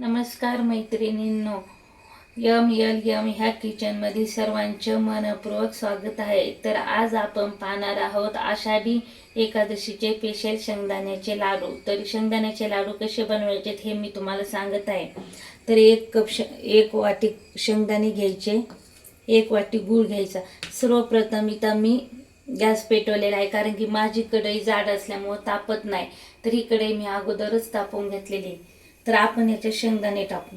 नमस्कार मैत्रिणींनो, एम ह्या किचनमध्ये सर्वांचं मनपूर्वक स्वागत आहे. तर आज आपण पाहणार आहोत आषाढी एकादशीचे स्पेशल शेंगदाण्याचे लाडू. तर शेंगदाण्याचे लाडू कसे बनवायचे हे मी तुम्हाला सांगत आहे. तर एक वाटी शेंगदाणे घ्यायचे, एक वाटी गूळ घ्यायचा. सर्वप्रथम इथं मी गॅस पेटवलेला आहे, कारण की माझी कढई जाड असल्यामुळे तापत नाही. तर ही कढई मी अगोदरच तापवून घेतलेली आहे. तर आपण याचे शेंगदाणे टाकू.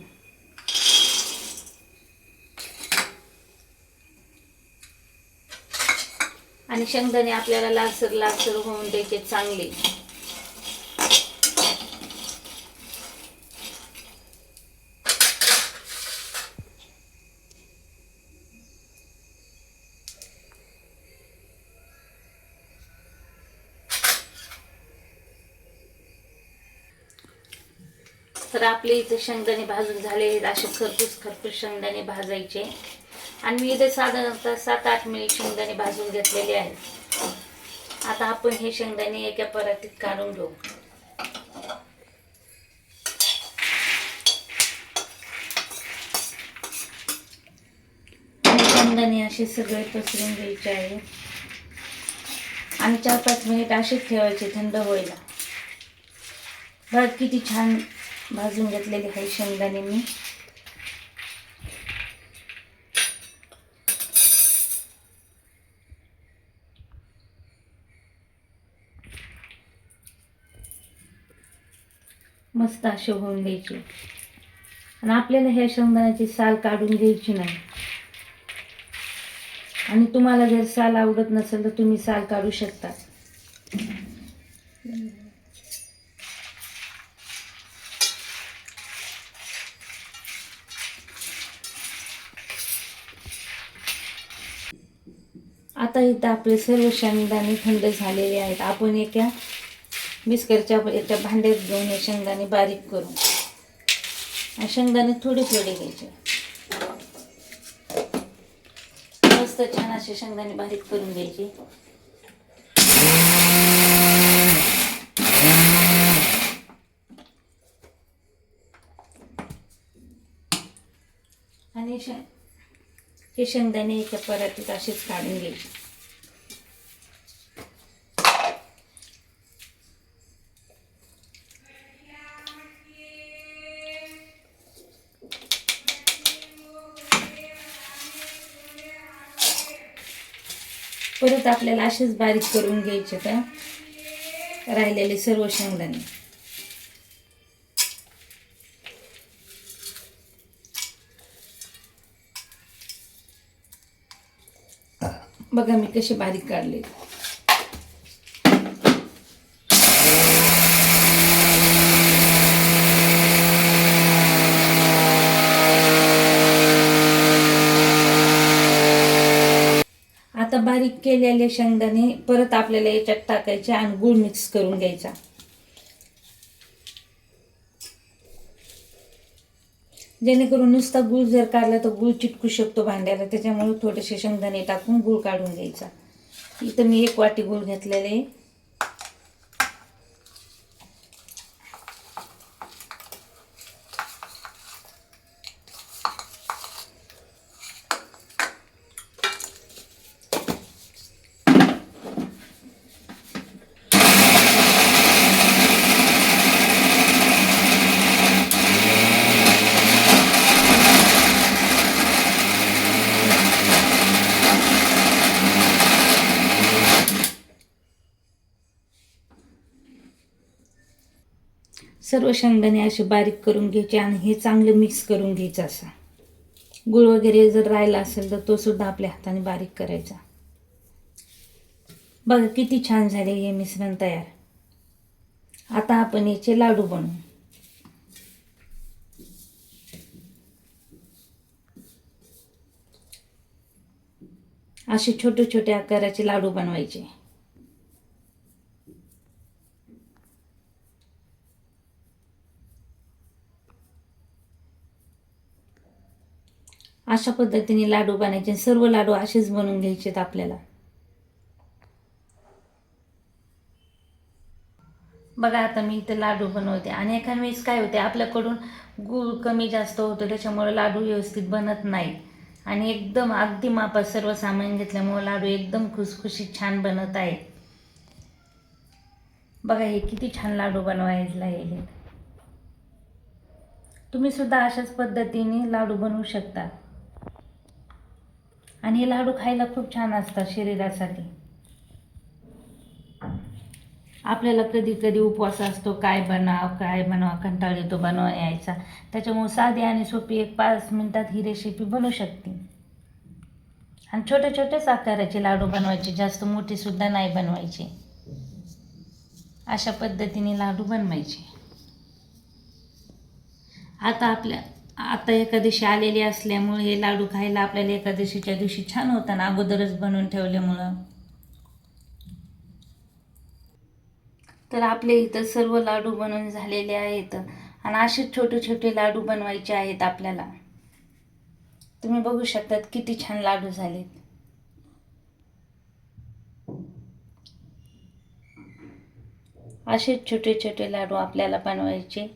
आणि शेंगदाणे आपल्याला लालसर लालसर होऊन द्यायचे चांगले. तर आपले इथे शेंगदाणे भाजून झाले. असे खरपूस शेंगदाणे भाजायचे. आणि मी इथे साधारणतः 7-8 मिनिट शेंगदाणे भाजून घेतलेले आहेत. आता आपण हे शेंगदाणे एका परातीत काढून घेऊ. शेंगदाणे असे सगळे पसरून घ्यायचे आहे आणि 4-5 मिनिट असेच ठेवायचे थंड व्हायला. बघ किती छान भाजून घेतलेले आहे शेंगदाणे मी. मस्त असे होऊन द्यायचे. आणि आपल्याला ह्या शेंगदाण्याची साल काढून घ्यायची नाही. आणि तुम्हाला जर साल आवडत नसेल तर तुम्ही साल काढू शकता. आता इथं आपले सर्व शेंगदाणे थंड झालेले आहेत. आपण एका मिक्सरच्या भांड्यात घेऊन हे शेंगदाणे बारीक करू. शेंगदाणे थोडे थोडे घ्यायचे. मस्त छान असे शेंगदाणे बारीक करून घ्यायचे. आणि हे शेंगदाणे एका परातीत असेच काढून घ्यायचे. परत आपल्याला असेच बारीक करून घ्यायचे का राहिलेले सर्व शेंगदाणे. बघा मी कसे बारीक काढले. आता बारीक केलेले शेंगदाणे परत आपल्याला याच्यात टाकायचे आणि गूळ मिक्स करून घ्यायचा. जेणेकरून नुसता गूळ जर काढला तर गूळ चिटकू शकतो भांड्याला. त्याच्यामुळे थोडेसे शेंगदाणे टाकून गूळ काढून घ्यायचा. इथं मी 1 वाटी गूळ घेतलेले. सर्व शेंगदाणे असे बारीक करून घ्यायचे आणि हे चांगलं मिक्स करून घ्यायचं. असा गूळ वगैरे जर राहिला असेल तर तो सुद्धा आपल्या हाताने बारीक करायचा. बघा किती छान झाले हे मिश्रण तयार. आता आपण याचे लाडू बनवू. असे छोटे छोटे आकाराचे लाडू बनवायचे. अशा पद्धतीने लाडू बनायचे. सर्व लाडू असेच बनवून घ्यायचे आपल्याला. बघा आता मी इथे लाडू बनवते आणि एखाद्या वेळेस काय होते आपल्याकडून गूळ कमी जास्त होतो, त्याच्यामुळे लाडू व्यवस्थित बनत नाही आणि एकदम अगदी मापात सर्व सामान घेतल्यामुळे लाडू एकदम खुसखुशीत छान बनत आहे. बघा हे किती छान लाडू बनवायला येईल. तुम्ही सुद्धा अशाच पद्धतीने लाडू बनवू शकता आणि हे लाडू खायला खूप छान असतात शरीरासाठी. आपल्याला कधी कधी उपवास असतो, काय बनवा कंटाळ येतो बनवा यायचा, त्याच्यामुळे साधी आणि सोपी 1-5 मिनिटात ही रेसिपी बनवू शकते. आणि छोटे छोटेच आकाराचे लाडू बनवायचे, जास्त मोठे सुद्धा नाही बनवायचे. अशा पद्धतीने लाडू बनवायचे. आता एकादशी आलेली असल्यामुळे हे लाडू खायला आपल्याला एकादशीच्या दिवशी छान होतं ना, अगोदरच बनवून ठेवल्यामुळं. तर आपले इथं सर्व लाडू बनवून झालेले आहेत आणि असे छोटे छोटे लाडू बनवायचे आहेत आपल्याला. तुम्ही बघू शकतात किती छान लाडू झालेत. असे छोटे छोटे लाडू आपल्याला बनवायचे.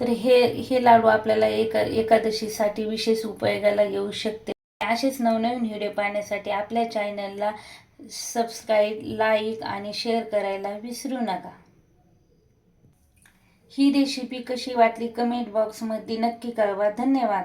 तर हे लाडू आपल्याला एकादशीसाठी विशेष उपयोगाला येऊ शकते. असेच नवनवीन व्हिडिओ पाहण्यासाठी आपल्या चॅनलला सबस्क्राईब, लाईक आणि शेअर करायला विसरू नका. ही रेसिपी कशी वाटली कमेंट बॉक्समध्ये नक्की कळवा. धन्यवाद.